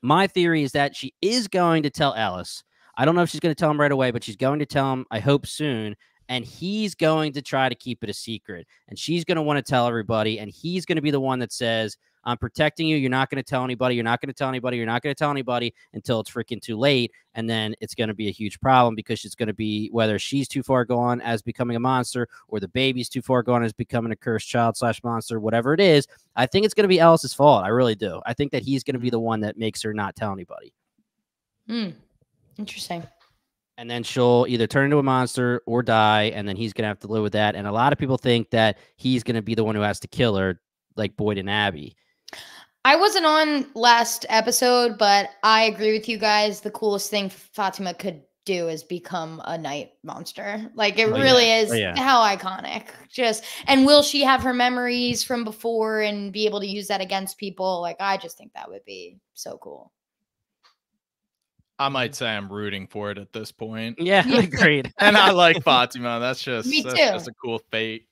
my theory is that she is going to tell Ellis. I don't know if she's going to tell him right away, but she's going to tell him, I hope soon. And he's going to try to keep it a secret. And she's going to want to tell everybody. And he's going to be the one that says, I'm protecting you. You're not going to tell anybody. You're not going to tell anybody. You're not going to tell anybody until it's freaking too late. And then it's going to be a huge problem because it's going to be whether she's too far gone as becoming a monster or the baby's too far gone as becoming a cursed child / monster, whatever it is. I think it's going to be Ellis's fault. I really do. I think that he's going to be the one that makes her not tell anybody. Interesting. And then she'll either turn into a monster or die, and then he's going to have to live with that. And a lot of people think that he's going to be the one who has to kill her, like Boyd and Abby. I wasn't on last episode, but I agree with you guys. The coolest thing Fatima could do is become a night monster. Like, it really is how iconic. And will she have her memories from before and be able to use that against people? Like, I just think that would be so cool. I might say I'm rooting for it at this point. Yeah, agreed. And I like Fatima. That's just Me too. Just a cool fate.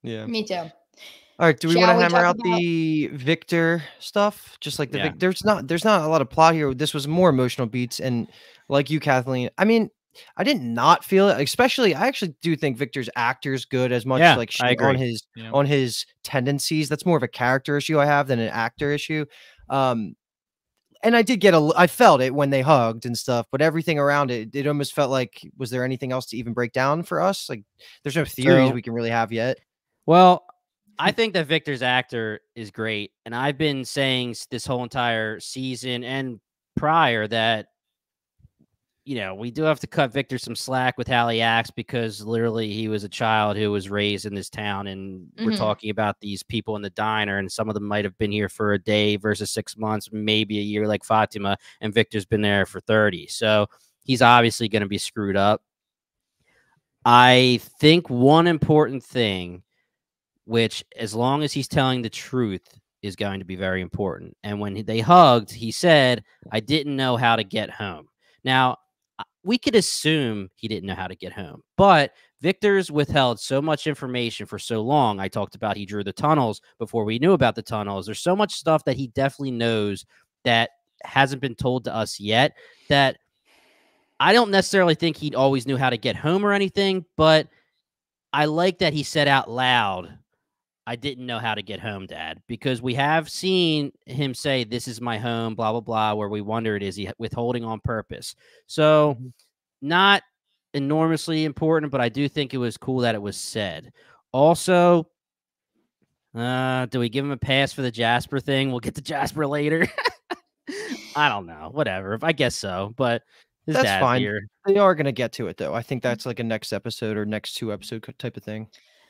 Yeah. Me too. All right, do we want Shall to we hammer talk out about- the Victor stuff? Just like the Yeah. there's not a lot of plot here. This was more emotional beats, and like you, Kathleen, I mean, I did not feel it. Especially, I actually do think Victor's actor's good as much Yeah, like I shit on agree. his Yeah. on his tendencies. That's more of a character issue I have than an actor issue. And I did get I felt it when they hugged and stuff, but everything around it, it almost felt like, was there anything else to even break down for us? Like, there's no theories So- we can really have yet. Well, I think that Victor's actor is great. And I've been saying this whole entire season and prior that, you know, we do have to cut Victor some slack with how he acts because literally he was a child who was raised in this town. And we're talking about these people in the diner, and some of them might have been here for a day versus 6 months, maybe a year like Fatima, and Victor's been there for 30. So he's obviously going to be screwed up. I think one important thing, which as long as he's telling the truth, is going to be very important. And when they hugged, he said, I didn't know how to get home. Now, we could assume he didn't know how to get home, but Victor's withheld so much information for so long. I talked about he drew the tunnels before we knew about the tunnels. There's so much stuff that he definitely knows that hasn't been told to us yet, that I don't necessarily think he always knew how to get home or anything, but I like that he said out loud, I didn't know how to get home, Dad, because we have seen him say, this is my home, blah, blah, blah, where we wondered, is he withholding on purpose? So not enormously important, but I do think it was cool that it was said. Also, do we give him a pass for the Jasper thing? We'll get to Jasper later. I don't know. Whatever. I guess so, but his That's dad's fine. here. They are going to get to it, though. I think that's like a next episode or next 2 episode type of thing.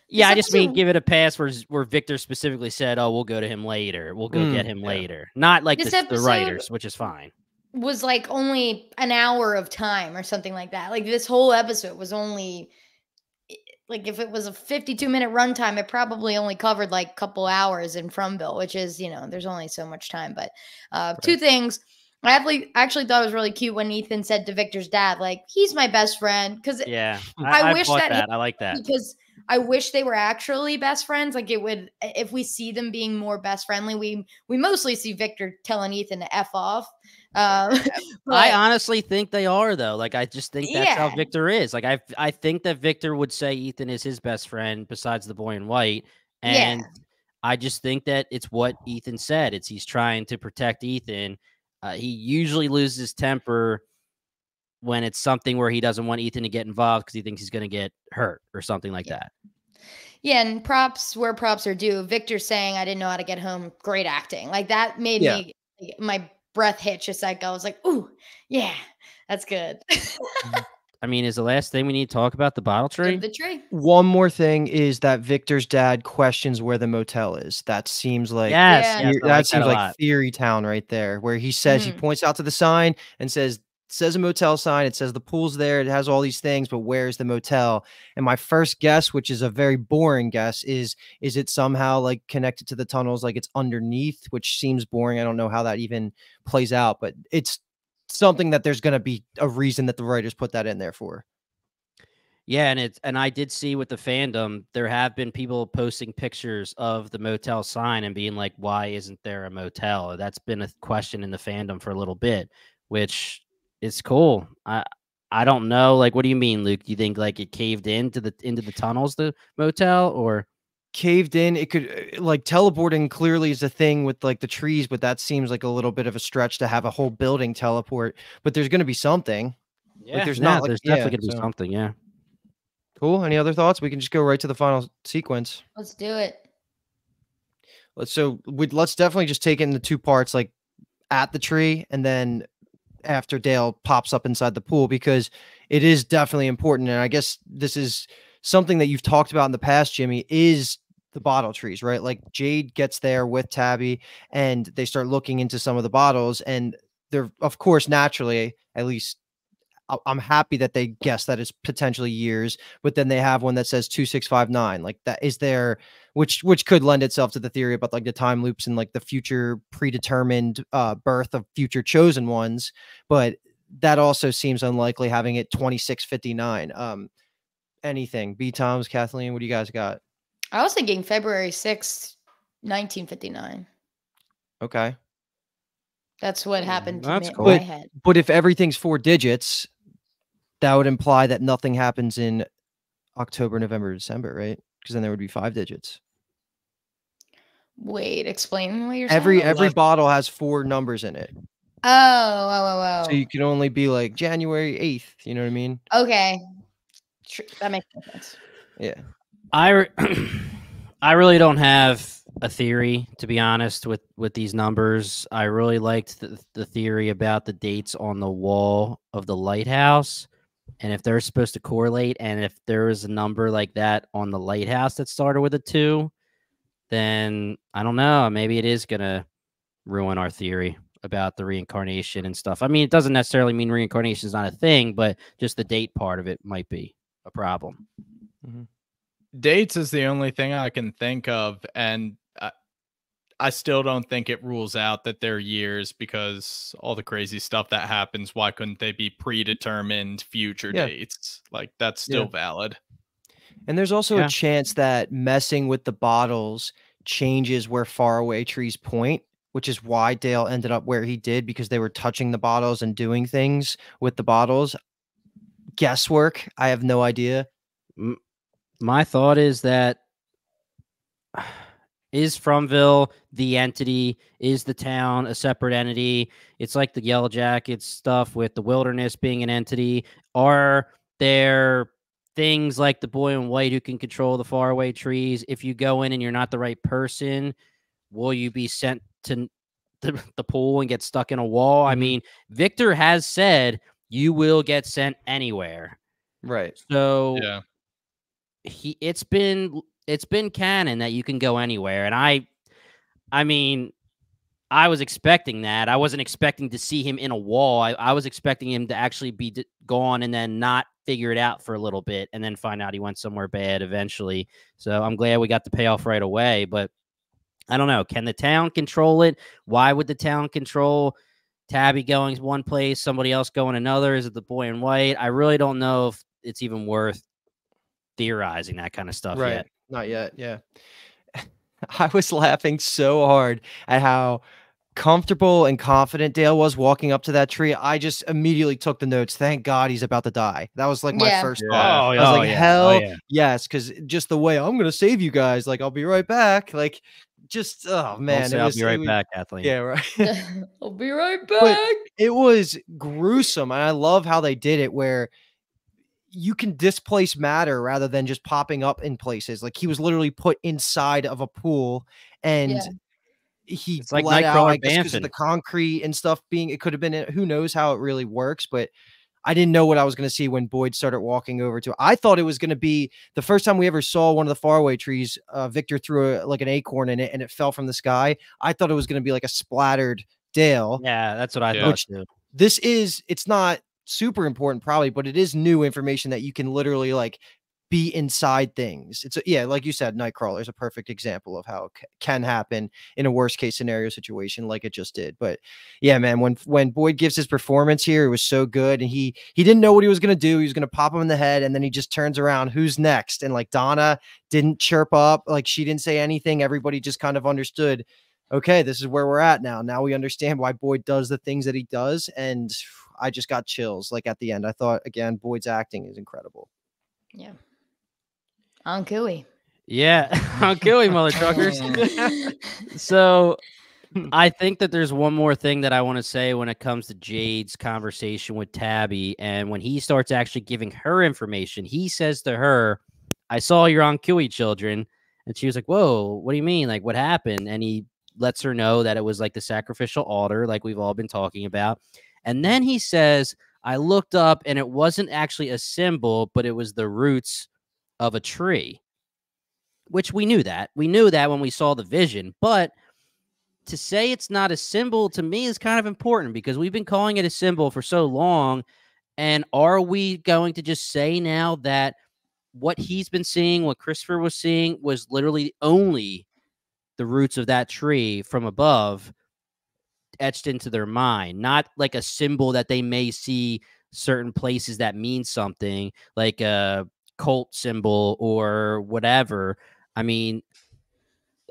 Yeah, I This just mean episode- give it a pass where Victor specifically said, "Oh, we'll go to him later. We'll go get him yeah. later." Not like This the episode- writers, which is fine. Was like only an hour of time or something like that. Like, this whole episode was only, like, if it was a 52-minute runtime, it probably only covered like a couple hours in Fromville, which is, you know, there's only so much time. But two things. I actually thought it was really cute when Ethan said to Victor's dad, like, he's my best friend. Because Yeah, I wish bought that I like that. because I wish they were actually best friends. Like, it would, if we see them being more best friendly, we mostly see Victor telling Ethan to F off. I But honestly think they are, though. Like, I just think that's how Yeah. Victor is. Like, I think that Victor would say Ethan is his best friend besides the boy in white, and Yeah. I just think that it's what Ethan said. He's trying to protect Ethan. He usually loses his temper when it's something where he doesn't want Ethan to get involved because he thinks he's going to get hurt or something like that. yeah, and props where props are due. Victor saying I didn't know how to get home. Great acting. Like, that made Yeah. me, my breath hitch a sec. I was like, ooh, yeah, that's good. I mean, is the last thing we need to talk about the bottle tree? Give the tree. One more thing is that Victor's dad questions where the motel is. That seems like Yes, Yeah. yes, I that like seems that a like lot. Theory Town right there, where he says he Mhm. points out to the sign and says a motel sign. It says the pool's there. It has all these things, but where's the motel? And my first guess, which is a very boring guess, is it somehow like connected to the tunnels, like it's underneath, which seems boring. I don't know how that even plays out, but it's something that there's going to be a reason that the writers put that in there for. Yeah, and I did see with the fandom, there have been people posting pictures of the motel sign and being like, why isn't there a motel? That's been a question in the fandom for a little bit, which is cool. I don't know. Like, what do you mean, Luke? Do you think like it caved into the tunnels, the motel, or caved in. It could like teleporting clearly is a thing with like the trees, but that seems like a little bit of a stretch to have a whole building teleport. But there's going to be something. Yeah, there's not like there's definitely gonna be something. Yeah. Cool. Any other thoughts? We can just go right to the final sequence. Let's do it. Let's definitely just take it into two parts, like at the tree and then after Dale pops up inside the pool, because it is definitely important. And I guess this is something that you've talked about in the past, Jimmy, is the bottle trees, right? Like Jade gets there with Tabby and they start looking into some of the bottles, and they're, of course, naturally, at least I'm happy that they guess that it's potentially years, but then they have one that says 2659. Like that is there, which could lend itself to the theory about like the time loops and like the future predetermined birth of future chosen ones. But that also seems unlikely, having it 2659. Anything? B Toms, Kathleen, what do you guys got? I was thinking February 6th, 1959. Okay. That's what happened to That's me cool. in my head. But if everything's 4 digits, that would imply that nothing happens in October, November, December, right? Because then there would be 5 digits. Wait, explain what you're saying. Every bottle has 4 numbers in it. Oh. So you can only be like January 8th. You know what I mean? Okay. That makes sense. Yeah. I really don't have a theory, to be honest, with these numbers. I really liked the theory about the dates on the wall of the lighthouse, and if they're supposed to correlate, and if there is a number like that on the lighthouse that started with a 2, then I don't know. Maybe it is gonna ruin our theory about the reincarnation and stuff. I mean, it doesn't necessarily mean reincarnation is not a thing, but just the date part of it might be a problem. Mm-hmm. Dates is the only thing I can think of, and I still don't think it rules out that they're years, because all the crazy stuff that happens, why couldn't they be predetermined future dates? Like, that's still valid. And there's also a chance that messing with the bottles changes where faraway trees point, which is why Dale ended up where he did, because they were touching the bottles and doing things with the bottles. Guesswork. I have no idea. My thought is that is Fromville the entity? Is the town a separate entity? It's like the Yellow Jackets stuff with the wilderness being an entity. Are there things like the boy in white who can control the faraway trees? If you go in and you're not the right person, will you be sent to the pool and get stuck in a wall? I mean, Victor has said you will get sent anywhere. Right. So yeah. It's been canon that you can go anywhere, and I mean, I was expecting that. I wasn't expecting to see him in a wall. I was expecting him to actually be gone and then not figure it out for a little bit, and then find out he went somewhere bad eventually. So I'm glad we got the payoff right away. But I don't know. Can the town control it? Why would the town control Tabby going one place, somebody else going another? Is it the boy in white? I really don't know if it's even worth theorizing that kind of stuff yet. Not yet. Yeah. I was laughing so hard at how comfortable and confident Dale was walking up to that tree. I just immediately took the notes. Thank God he's about to die. That was like my first thought. I was like, hell yes, because just the way I'm gonna save you guys, like I'll be right back. Like just oh man, I'll be right back, Kathleen. Yeah, right. I'll be right back. But it was gruesome, and I love how they did it where you can displace matter rather than just popping up in places. Like he was literally put inside of a pool, and he it's like bled out, I guess, because of Banffin. the concrete and stuff being, it could have been, who knows how it really works, but I didn't know what I was going to see when Boyd started walking over to it. I thought it was going to be the first time we ever saw one of the faraway trees. Victor threw like an acorn in it and it fell from the sky. I thought it was going to be like a splattered Dale. Yeah, that's what I thought too. It's not super important probably, but it is new information that you can literally like be inside things. It's like you said, Nightcrawler is a perfect example of how it can happen in a worst case scenario situation like it just did. But yeah, man, when Boyd gives his performance here, it was so good, and he didn't know what he was going to do. He was going to pop him in the head, and then he just turns around, who's next? And like Donna didn't chirp up, like she didn't say anything. Everybody just kind of understood, okay, this is where we're at now we understand why Boyd does the things that he does. And I just got chills like at the end. I thought, again, Boyd's acting is incredible. Yeah. On Cooey. Yeah, I'll kill you, mother truckers. So I think that there's one more thing that I want to say when it comes to Jade's conversation with Tabby. And when he starts actually giving her information, he says to her, I saw your Aunt Kiwi children. And she was like, whoa, what do you mean? Like, what happened? And he lets her know that it was like the sacrificial altar, like we've all been talking about. And then he says, I looked up and it wasn't actually a symbol, but it was the roots of a tree, which we knew that. We knew that when we saw the vision. But to say it's not a symbol to me is kind of important because we've been calling it a symbol for so long. And are we going to just say now that what he's been seeing, what Christopher was seeing, was literally only the roots of that tree from above etched into their mind, not like a symbol that they may see certain places that mean something, like a cult symbol or whatever? I mean,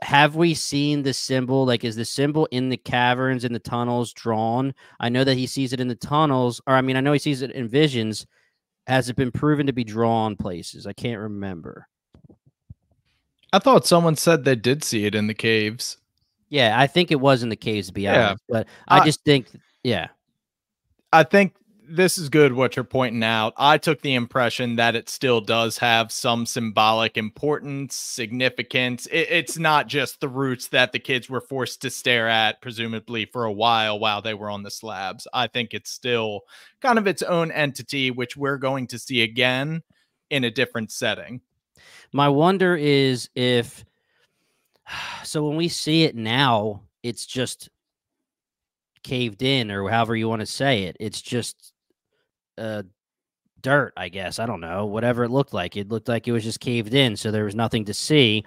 have we seen the symbol? Like, is the symbol in the caverns, in the tunnels drawn? I know that he sees it in the tunnels, or I mean, I know he sees it in visions. Has it been proven to be drawn places? I can't remember. I thought someone said they did see it in the caves. Yeah, I think it was in the caves, to be Yeah. honest. But I just think, yeah. I think this is good what you're pointing out. I took the impression that it still does have some symbolic importance, significance. It's not just the roots that the kids were forced to stare at, presumably for a while they were on the slabs. I think it's still kind of its own entity, which we're going to see again in a different setting. My wonder is if, so when we see it now, it's just caved in, or however you want to say it. It's just dirt, I guess. I don't know. Whatever it looked like. It looked like it was just caved in, so there was nothing to see.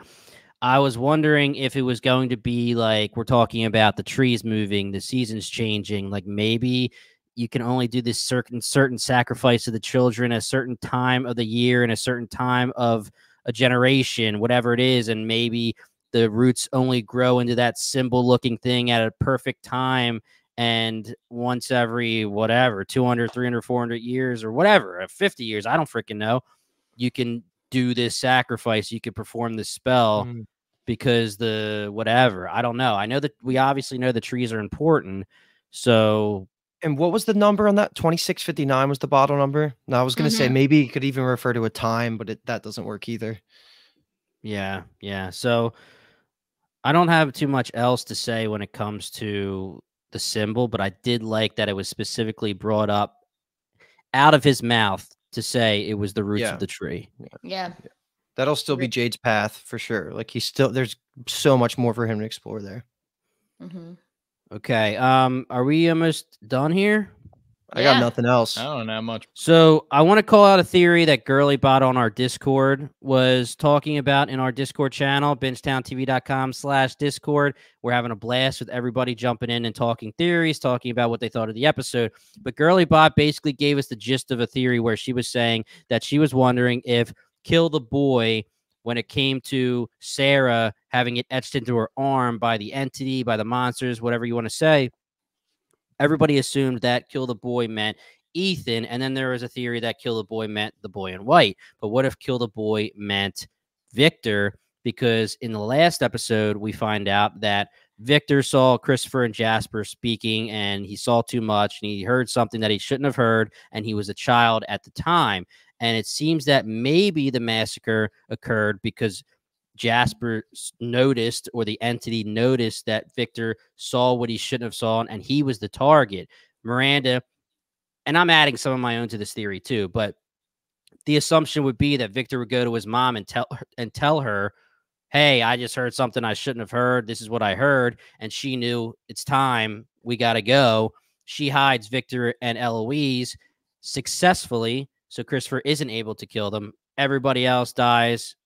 I was wondering if it was going to be like we're talking about the trees moving, the seasons changing, like maybe you can only do this certain sacrifice of the children at a certain time of the year and a certain time of a generation, whatever it is, and maybe the roots only grow into that symbol looking thing at a perfect time, and once every whatever 200, 300, 400 years or whatever, 50 years, I don't freaking know, you can do this sacrifice, you could perform this spell because the whatever, I don't know. I know that we obviously know the trees are important. So, and what was the number on that? 2659 was the bottle number. Now I was going to say maybe you could even refer to a time, but that doesn't work either. Yeah. So I don't have too much else to say when it comes to the symbol, but I did like that it was specifically brought up out of his mouth to say it was the roots of the tree. Yeah. That'll still be Jade's path for sure. Like there's so much more for him to explore there. Okay. Are we almost done here? I got nothing else. I don't know much. So I want to call out a theory that Girly Bot on our Discord was talking about in our Discord channel, bingetowntv.com/Discord. We're having a blast with everybody jumping in and talking theories, talking about what they thought of the episode. But Girly Bot basically gave us the gist of a theory where she was saying that she was wondering if Kill the Boy, when it came to Sarah having it etched into her arm by the entity, by the monsters, whatever you want to say, everybody assumed that Kill the Boy meant Ethan, and then there was a theory that Kill the Boy meant the boy in white. But what if Kill the Boy meant Victor? Because in the last episode, we find out that Victor saw Christopher and Jasper speaking, and he saw too much, and he heard something that he shouldn't have heard, and he was a child at the time. And it seems that maybe the massacre occurred because Jasper noticed, or the entity noticed, that Victor saw what he shouldn't have saw, and he was the target. Miranda, and I'm adding some of my own to this theory too, but the assumption would be that Victor would go to his mom and tell her, hey, I just heard something I shouldn't have heard. This is what I heard. And she knew it's time. We got to go. She hides Victor and Eloise successfully, so Christopher isn't able to kill them. Everybody else dies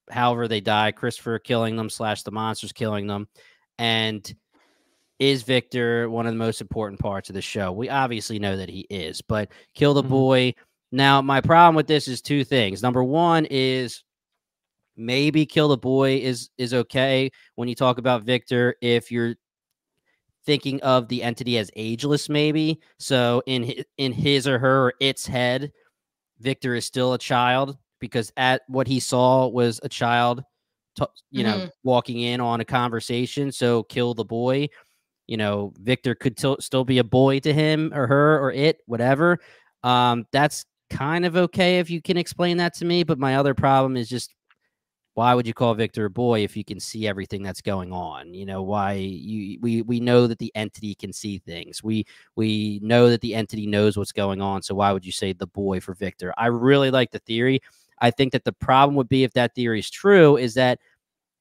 however they die, Christopher killing them / the monsters killing them. And is Victor one of the most important parts of the show? We obviously know that he is, but Kill the Boy. Now, my problem with this is two things. Number one is maybe Kill the Boy is okay when you talk about Victor if you're thinking of the entity as ageless, maybe. So in his or her or its head, Victor is still a child, because at what he saw was a child you know, walking in on a conversation. So kill the boy. You know, Victor could still be a boy to him or her or it, whatever. That's kind of okay if you can explain that to me. But my other problem is just, why would you call Victor a boy if you can see everything that's going on? You know, we know that the entity can see things. We know that the entity knows what's going on. So why would you say the boy for Victor? I really like the theory. I think that the problem would be, if that theory is true, is that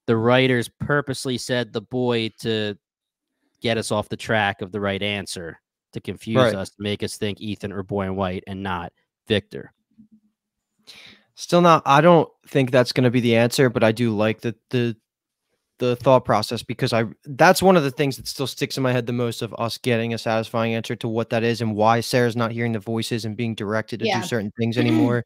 the writers purposely said the boy to get us off the track of the right answer, to confuse us, to make us think Ethan or Boy and White and not Victor. Still not. I don't think that's going to be the answer, but I do like the thought process, because that's one of the things that still sticks in my head the most, of us getting a satisfying answer to what that is and why Sarah's not hearing the voices and being directed to do certain things anymore.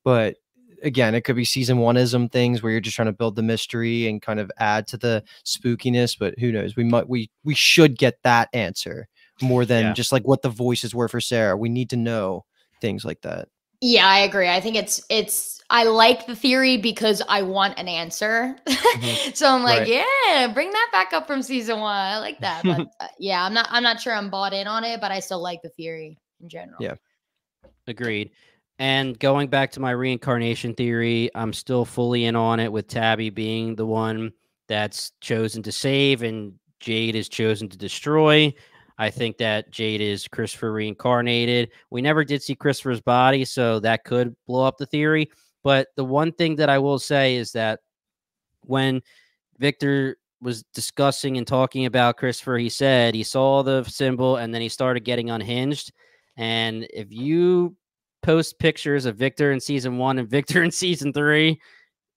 But again, it could be season 1ism things where you're just trying to build the mystery and kind of add to the spookiness. But who knows? We should get that answer more than just like what the voices were for Sarah. We need to know things like that. Yeah, I agree. I think I like the theory because I want an answer. So I'm like, yeah, bring that back up from season 1. I like that. But yeah, I'm not sure I'm bought in on it, but I still like the theory in general. Yeah. Agreed. And going back to my reincarnation theory, I'm still fully in on it, with Tabby being the one that's chosen to save and Jade is chosen to destroy. I think that Jade is Christopher reincarnated. We never did see Christopher's body, so that could blow up the theory. But the one thing that I will say is that when Victor was discussing and talking about Christopher, he said he saw the symbol and then he started getting unhinged. And if you post pictures of Victor in season 1 and Victor in season 3,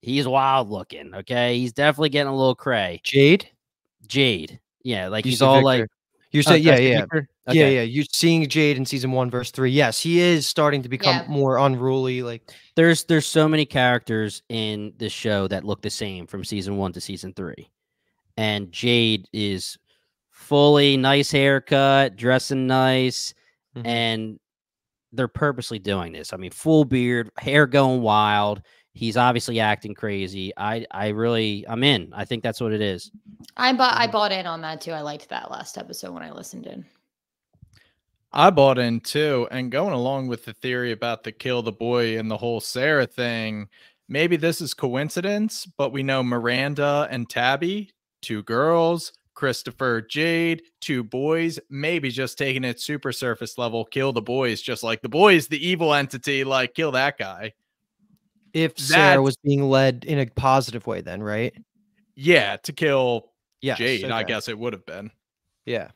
he's wild looking. Okay, he's definitely getting a little cray. Jade, yeah, like he's all Victor. like. You say, yeah. Okay. Yeah. You're seeing Jade in season 1 verse 3. Yes, he is starting to become more unruly. Like there's so many characters in this show that look the same from season 1 to season 3, and Jade is fully nice haircut, dressing nice, and they're purposely doing this. I mean, full beard, hair going wild. He's obviously acting crazy. I'm in. I think that's what it is. I bought in on that too. I liked that last episode when I listened in. I bought in too, and going along with the theory about the kill the boy and the whole Sarah thing, maybe this is coincidence, but we know Miranda and Tabby, 2 girls, Christopher, Jade, 2 boys, maybe just taking it super surface level, kill the boys, just like the boys, the evil entity, like kill that guy. If Sarah was being led in a positive way, then, right? Yeah, to kill Jade, I guess it would have been. Yeah.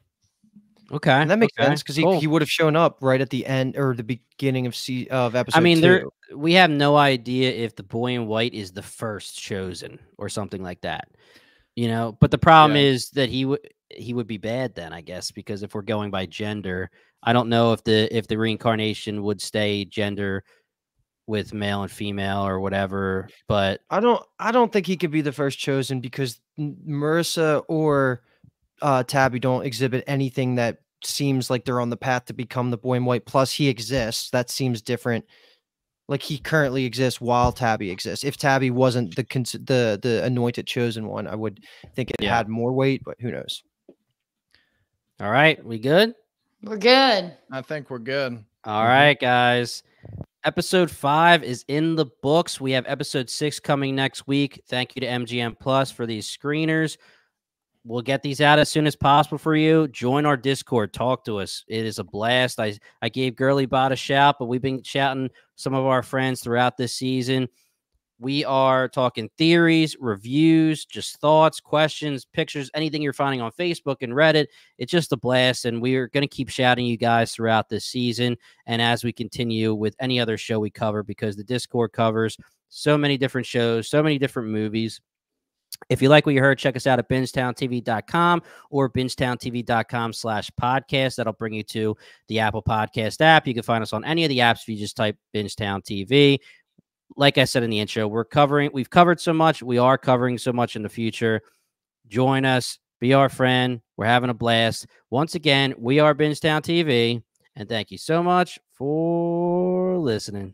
Okay. And that makes sense, because he would have shown up right at the end or the beginning of episode 2. I mean, we have no idea if the boy in white is the first chosen or something like that. You know, but the problem is that he would be bad then, I guess, because if we're going by gender, I don't know if the reincarnation would stay gender with male and female or whatever. But I don't think he could be the first chosen, because Marissa or Tabby don't exhibit anything that seems like they're on the path to become the boy in white. Plus, he exists. That seems different. Like, he currently exists while Tabby exists. If Tabby wasn't the anointed chosen one, I would think it had more weight, but who knows? All right, we good? We're good. I think we're good. All right, guys. Episode 5 is in the books. We have episode 6 coming next week. Thank you to MGM Plus for these screeners. We'll get these out as soon as possible for you. Join our Discord. Talk to us. It is a blast. I gave Girly Bot a shout, but we've been shouting some of our friends throughout this season. We are talking theories, reviews, just thoughts, questions, pictures, anything you're finding on Facebook and Reddit. It's just a blast, and we are going to keep shouting you guys throughout this season and as we continue with any other show we cover, because the Discord covers so many different shows, so many different movies. If you like what you heard, check us out at bingetowntv.com or bingetowntv.com/podcast. That'll bring you to the Apple Podcast app. You can find us on any of the apps if you just type Bingetown TV. Like I said in the intro, we've covered so much. We are covering so much in the future. Join us. Be our friend. We're having a blast. Once again, we are Bingetown TV, and thank you so much for listening.